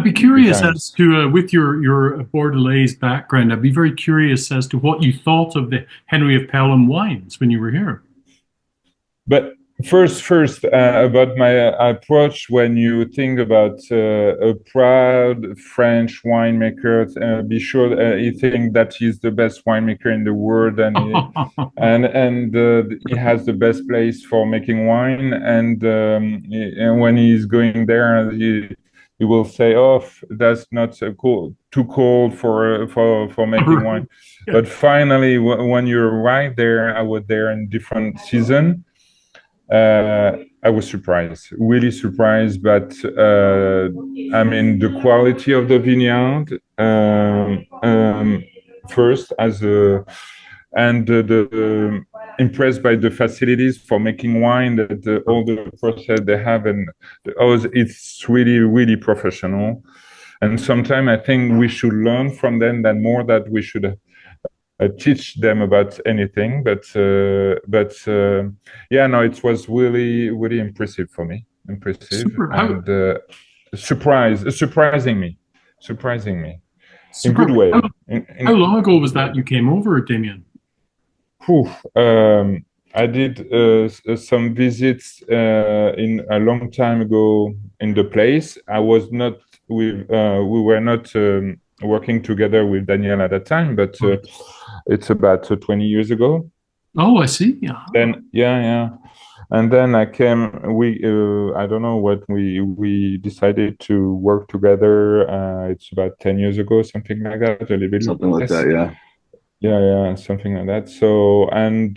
I'd be curious as to, with your Bordelaise background, I'd be very curious as to what you thought of the Henry of Pelham wines when you were here. But first about my approach when you think about a proud French winemaker, be sure you think that he's the best winemaker in the world, and he has the best place for making wine, and when he's going there, he will say, "Oh, that's not so cool, too cold for making wine." Yeah. But finally, when you're right there, I was there in different season. I was surprised, really surprised, but I mean the quality of the vineyard first as a and impressed by the facilities for making wine, that all the process they have, and it's really professional. And sometimes I think we should learn from them than more that we should teach them about anything, but yeah, no, it was really impressive for me, Super. and surprising me in Super. good way. How long ago was that you came over, Damien? Whew, I did some visits in a long time ago in the place. I was not with we were not working together with Daniel at that time, but it's about 20 years ago. Oh, I see. Yeah. Then yeah, and then I came. We I don't know what we decided to work together. It's about 10 years ago, something like that, a little bit something like less. that. Yeah. Yeah, something like that. So, and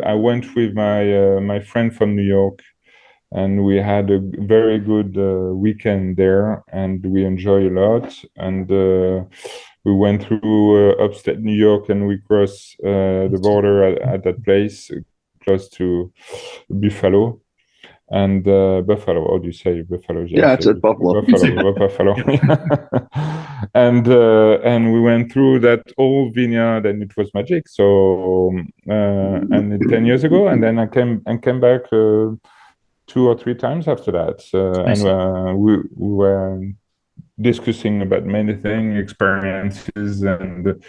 I went with my friend from New York, and we had a very good weekend there, and we enjoy a lot. And we went through upstate New York, and we crossed the border at that place close to Buffalo. And Buffalo, how do you say Buffalo? Yeah, it's at Buffalo. Buffalo. And we went through that old vineyard, and it was magic. So and 10 years ago, and then I came back 2 or 3 times after that, and we were discussing about many things, experiences, and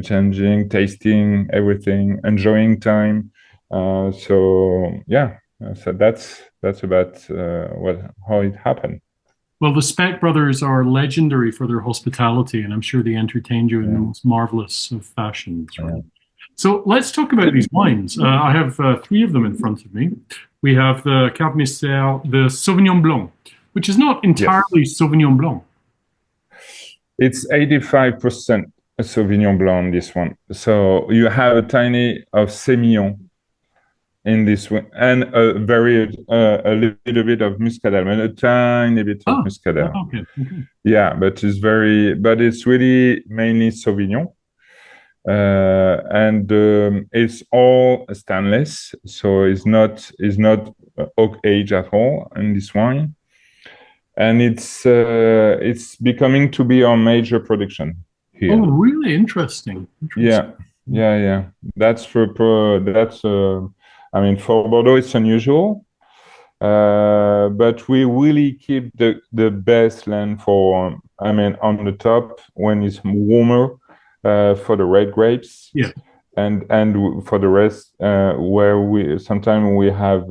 changing, tasting everything, enjoying time. So yeah, so that's about how it happened. Well, the Speck brothers are legendary for their hospitality, and I'm sure they entertained you in the most marvelous of fashions. Right? So let's talk about these wines. I have 3 of them in front of me. We have the Cabernet Mystère, the Sauvignon Blanc, which is not entirely Sauvignon Blanc. It's 85% Sauvignon Blanc, this one. So you have a tiny of Semillon in this one, and a little bit of Muscadel, and a tiny bit of Muscadel. Okay. Yeah, but it's really mainly Sauvignon. And it's all stainless, so it's not oak age at all in this wine, and it's becoming to be our major production here. Oh, really interesting. Yeah. I mean, for Bordeaux it's unusual, but we really keep the best land for, I mean, on the top when it's warmer. For the red grapes, and for the rest, where we sometimes we have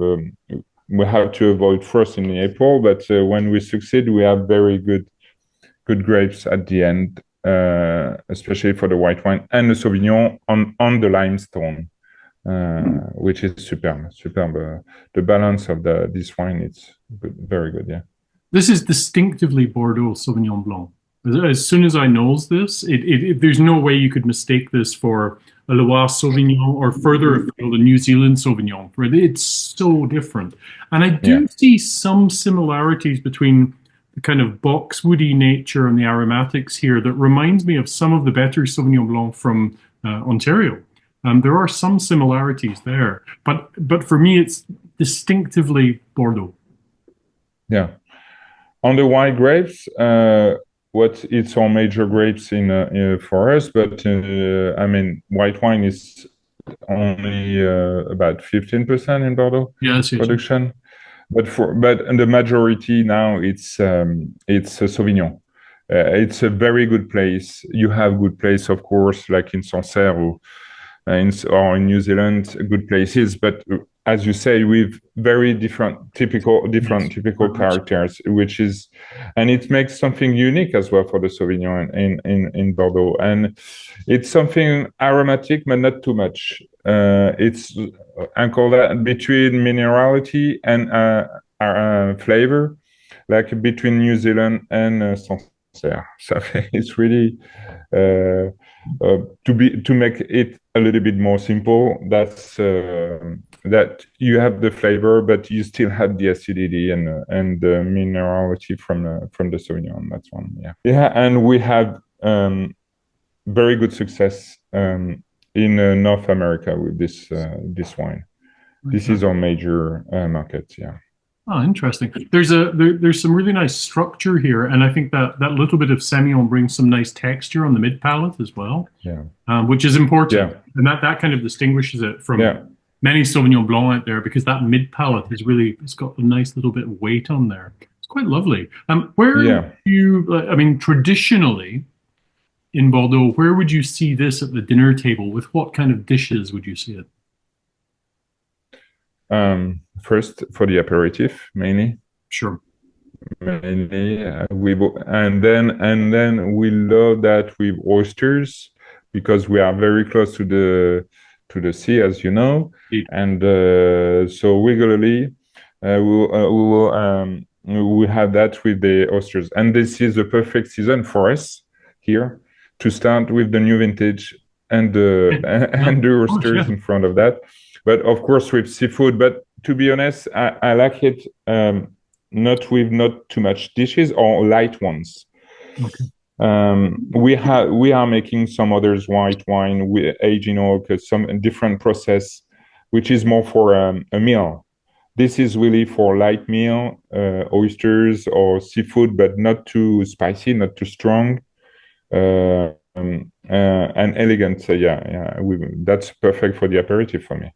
to avoid frost in April, but when we succeed, we have very good grapes at the end, especially for the white wine and the Sauvignon on the limestone, which is superb. The balance of this wine, it's good, very good. Yeah, this is distinctively Bordeaux Sauvignon Blanc. As soon as I knows this, there's no way you could mistake this for a Loire Sauvignon or further afield a New Zealand Sauvignon. It's so different. And I do see some similarities between the kind of boxwoody nature and the aromatics here that reminds me of some of the better Sauvignon Blanc from Ontario. There are some similarities there, but for me, it's distinctively Bordeaux. Yeah. On the white grapes, it's our major grapes for us, but I mean, white wine is only about 15% in Bordeaux production, but the majority now it's Sauvignon. it's a very good place. You have good place, of course, like in Sancerre or in New Zealand, good places. But as you say, with very typical characters, and it makes something unique as well for the Sauvignon in Bordeaux. And it's something aromatic, but not too much. It's I call that between minerality and flavor, like between New Zealand and Sancerre. So it's really to make it a little bit more simple. That's that you have the flavor, but you still have the acidity and the minerality from the Sauvignon. That's one, yeah. And we have very good success in North America with this wine. Okay. This is our major market, yeah. Oh, interesting. There's some really nice structure here, and I think that little bit of Semillon brings some nice texture on the mid palate as well. Yeah, which is important, yeah. And that kind of distinguishes it from many Sauvignon Blanc out there, because that mid palate it's got a nice little bit of weight on there. It's quite lovely. Where do you? I mean, traditionally in Bordeaux, where would you see this at the dinner table? With what kind of dishes would you see it? First for the aperitif, mainly. Sure. Mainly, and then we love that with oysters, because we are very close to the sea, as you know. And so regularly we have that with the oysters, and this is the perfect season for us here to start with the new vintage and the oysters in front of that. But of course with seafood. But to be honest, I like it not too much dishes or light ones. Okay. We are making some others white wine with aging oak, some different process, which is more for a meal. This is really for light meal, oysters or seafood, but not too spicy, not too strong, and elegant. So that's perfect for the aperitif for me.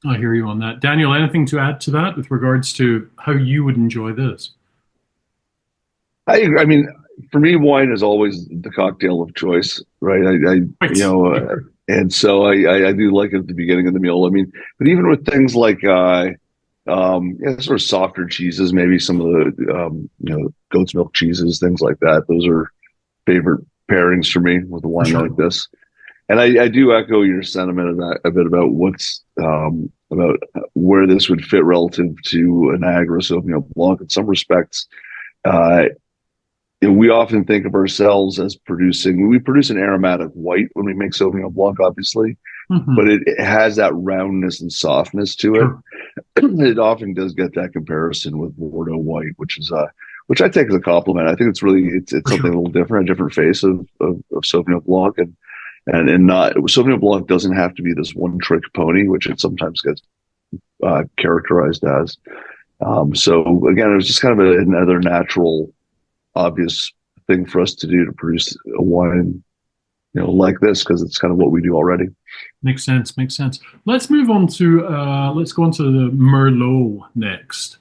I hear you on that. Daniel, anything to add to that with regards to how you would enjoy this? I mean, for me, wine is always the cocktail of choice, right? And so I do like it at the beginning of the meal. I mean, but even with things like sort of softer cheeses, maybe some of the goat's milk cheeses, things like that. Those are favorite pairings for me with a wine like this. And I do echo your sentiment a bit about about where this would fit relative to an Niagara Sauvignon Blanc. In some respects, we often think of ourselves as we produce an aromatic white when we make Sauvignon Blanc, obviously, but it has that roundness and softness to it. It often does get that comparison with Bordeaux white, which I take as a compliment. I think it's something a little different, a different face of Sauvignon Blanc, and not Sauvignon Blanc doesn't have to be this one trick pony, which it sometimes gets characterized as. So again, it was just kind of another natural, obvious thing for us to do to produce a wine, like this, because it's kind of what we do already. Makes sense. Let's move on to let's go on to the Merlot next.